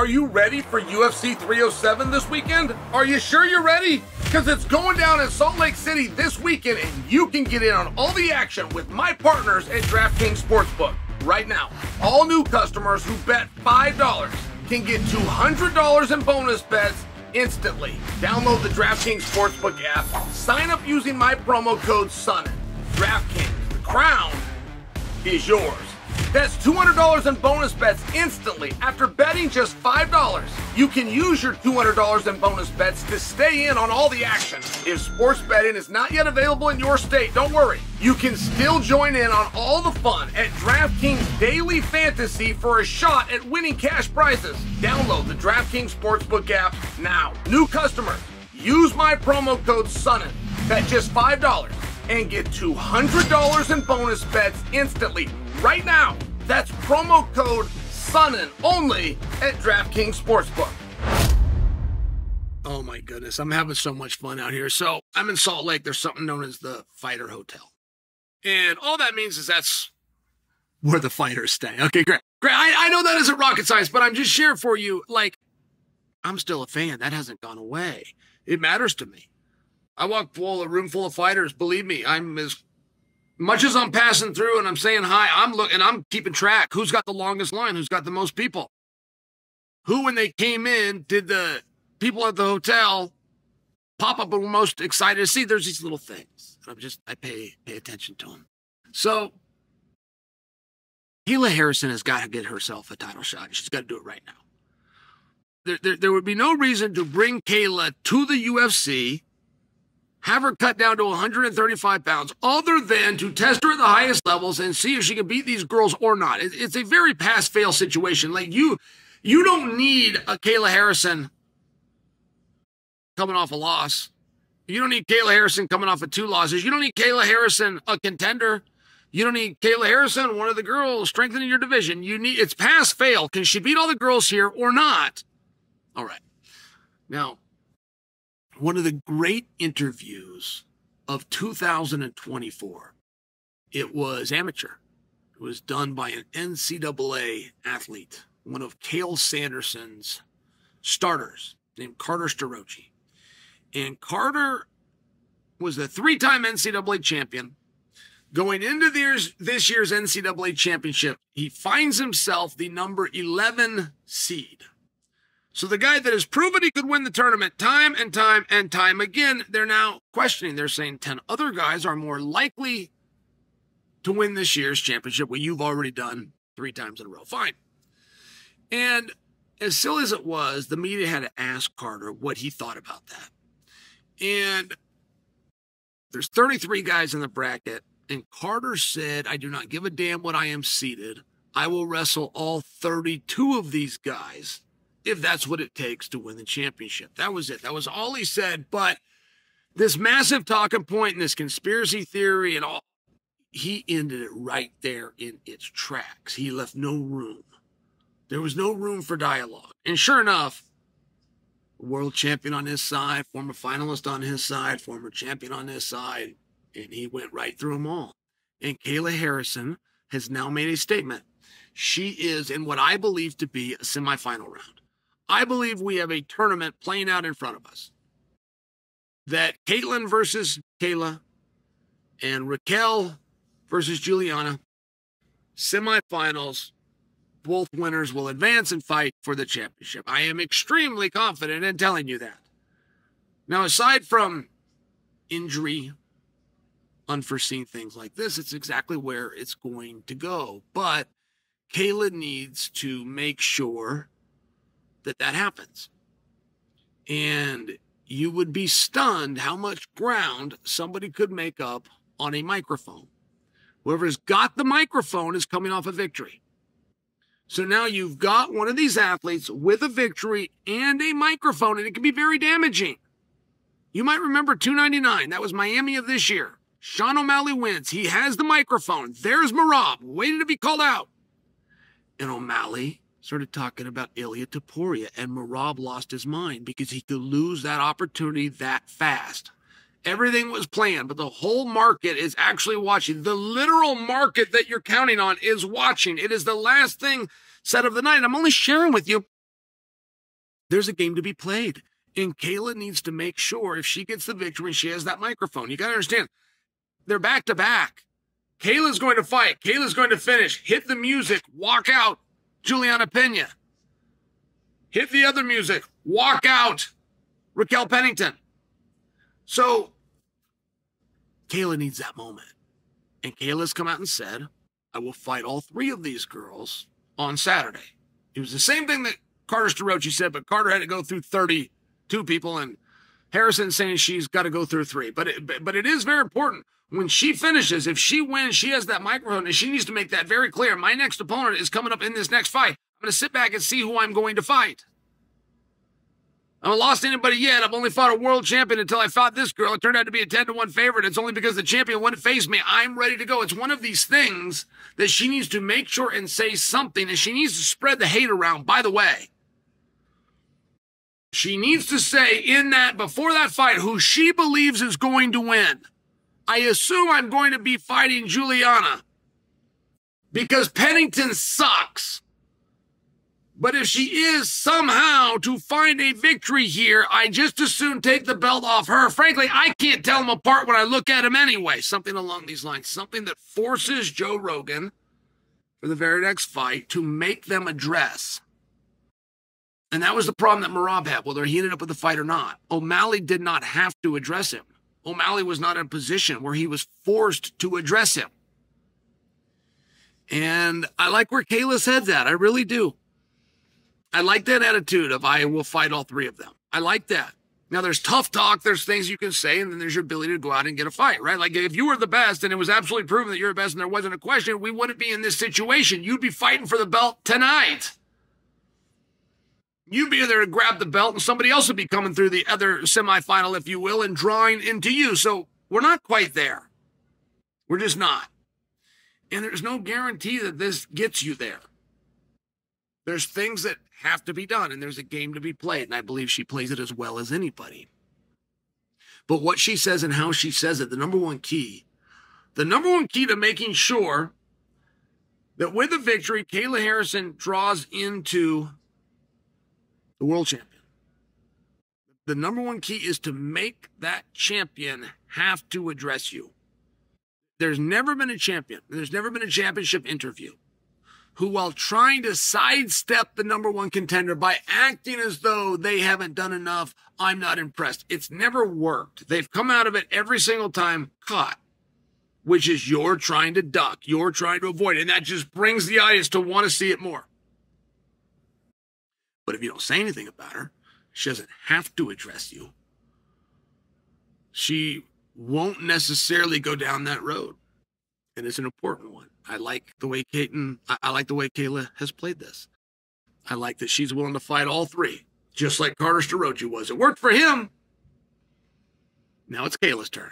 Are you ready for UFC 307 this weekend? Are you sure you're ready? Because it's going down in Salt Lake City this weekend, and you can get in on all the action with my partners at DraftKings Sportsbook. Right now, all new customers who bet $5 can get $200 in bonus bets instantly. Download the DraftKings Sportsbook app, sign up using my promo code Sonnen. DraftKings, the crown is yours. That's $200 in bonus bets instantly after betting just $5. You can use your $200 in bonus bets to stay in on all the action. If sports betting is not yet available in your state, don't worry. You can still join in on all the fun at DraftKings Daily Fantasy for a shot at winning cash prizes. Download the DraftKings Sportsbook app now. New customers, use my promo code SONNEN. Bet just $5 and get $200 in bonus bets instantly. Right now, that's promo code SONNEN only at DraftKings Sportsbook. Oh my goodness, I'm having so much fun out here. So I'm in Salt Lake. There's something known as the Fighter Hotel. And all that means is that's where the fighters stay. Okay, great. Great. I know that isn't rocket science, but I'm just sharing for you, like, I'm still a fan. That hasn't gone away. It matters to me. I walk full a room full of fighters. Believe me, I'm as much as I'm passing through and I'm saying hi, I'm keeping track. Who's got the longest line? Who's got the most people? Who, when they came in, did the people at the hotel pop up and were most excited to see? There's these little things. I pay attention to them. So Kayla Harrison has got to get herself a title shot. She's got to do it right now. There would be no reason to bring Kayla to the UFC, have her cut down to 135 pounds, other than to test her at the highest levels and see if she can beat these girls or not. It's a very pass-fail situation. Like, you don't need a Kayla Harrison coming off a loss. You don't need Kayla Harrison coming off of 2 losses. You don't need Kayla Harrison a contender. You don't need Kayla Harrison, one of the girls, strengthening your division. It's pass-fail. Can she beat all the girls here or not? All right. Now, one of the great interviews of 2024, it was amateur. It was done by an NCAA athlete, one of Chael Sanderson's starters, named Carter Starochi. And Carter was the 3-time NCAA champion. Going into this year's NCAA championship, he finds himself the number 11 seed. So the guy that has proven he could win the tournament time and time and time again, they're now questioning. They're saying 10 other guys are more likely to win this year's championship, what you've already done 3 times in a row. Fine. And as silly as it was, the media had to ask Carter what he thought about that. And there's 33 guys in the bracket, and Carter said, "I do not give a damn what I am seeded. I will wrestle all 32 of these guys if that's what it takes to win the championship." That was it. That was all he said. But this massive talking point and this conspiracy theory and all, he ended it right there in its tracks. He left no room. There was no room for dialogue. And sure enough, world champion on his side, former finalist on his side, former champion on his side, and he went right through them all. And Kayla Harrison has now made a statement. She is in what I believe to be a semifinal round. I believe we have a tournament playing out in front of us. That Caitlin versus Kayla and Raquel versus Juliana, semifinals, both winners will advance and fight for the championship. I am extremely confident in telling you that. Now, aside from injury, unforeseen things like this, it's exactly where it's going to go. But Kayla needs to make sure that happens. And you would be stunned how much ground somebody could make up on a microphone. Whoever's got the microphone is coming off a victory. So now you've got one of these athletes with a victory and a microphone, and it can be very damaging. You might remember 299. That was Miami of this year. Sean O'Malley wins. He has the microphone. There's Merab, waiting to be called out. And O'Malley started talking about Ilia Topuria, and Merab lost his mind because he could lose that opportunity that fast. Everything was planned, but the whole market is actually watching. The literal market that you're counting on is watching. It is the last thing said of the night. I'm only sharing with you There's a game to be played. And Kayla needs to make sure if she gets the victory and she has that microphone. You got to understand, they're back to back. Kayla's going to fight. Kayla's going to finish. Hit the music. Walk out. Juliana Pena. Hit the other music. Walk out. Raquel Pennington. So Kayla needs that moment. And Kayla's come out and said, I will fight all three of these girls on Saturday. It was the same thing that Carter Starocci said, but Carter had to go through 32 people, and Harrison saying she's got to go through 3. But it is very important. When she finishes, if she wins, she has that microphone, and she needs to make that very clear. My next opponent is coming up in this next fight. I'm going to sit back and see who I'm going to fight. I haven't lost anybody yet. I've only fought a world champion until I fought this girl. It turned out to be a 10-1 favorite. It's only because the champion wouldn't face me. I'm ready to go. It's one of these things that she needs to make sure and say something, and she needs to spread the hate around. By the way, she needs to say in that, before that fight, who she believes is going to win. I assume I'm going to be fighting Juliana because Pennington sucks. But if she is somehow to find a victory here, I just as soon take the belt off her. Frankly, I can't tell them apart when I look at them anyway. Something along these lines. Something that forces Joe Rogan for the very next fight to make them address. And that was the problem that Merab had, whether he ended up with the fight or not. O'Malley did not have to address him. O'Malley was not in a position where he was forced to address him. And I like where Kayla's head's at. I really do. I like that attitude of I will fight all three of them. I like that. Now, there's tough talk. There's things you can say, and then there's your ability to go out and get a fight, right? Like if you were the best and it was absolutely proven that you're the best and there wasn't a question, we wouldn't be in this situation. You'd be fighting for the belt tonight. You'd be there to grab the belt, and somebody else would be coming through the other semifinal, if you will, and drawing into you. So we're not quite there. We're just not. And there's no guarantee that this gets you there. There's things that have to be done, and there's a game to be played, and I believe she plays it as well as anybody. But what she says and how she says it, the number one key to making sure that with a victory, Kayla Harrison draws into the world champion. The number one key is to make that champion have to address you. There's never been a champion, there's never been a championship interview who, while trying to sidestep the number one contender by acting as though they haven't done enough, I'm not impressed. It's never worked. They've come out of it every single time caught, which is you're trying to duck, you're trying to avoid it, and that just brings the audience to want to see it more. But if you don't say anything about her, she doesn't have to address you. She won't necessarily go down that road. And it's an important one. I like the way Kayla has played this. I like that she's willing to fight all three, just like Carter Starocci was. It worked for him. Now it's Kayla's turn.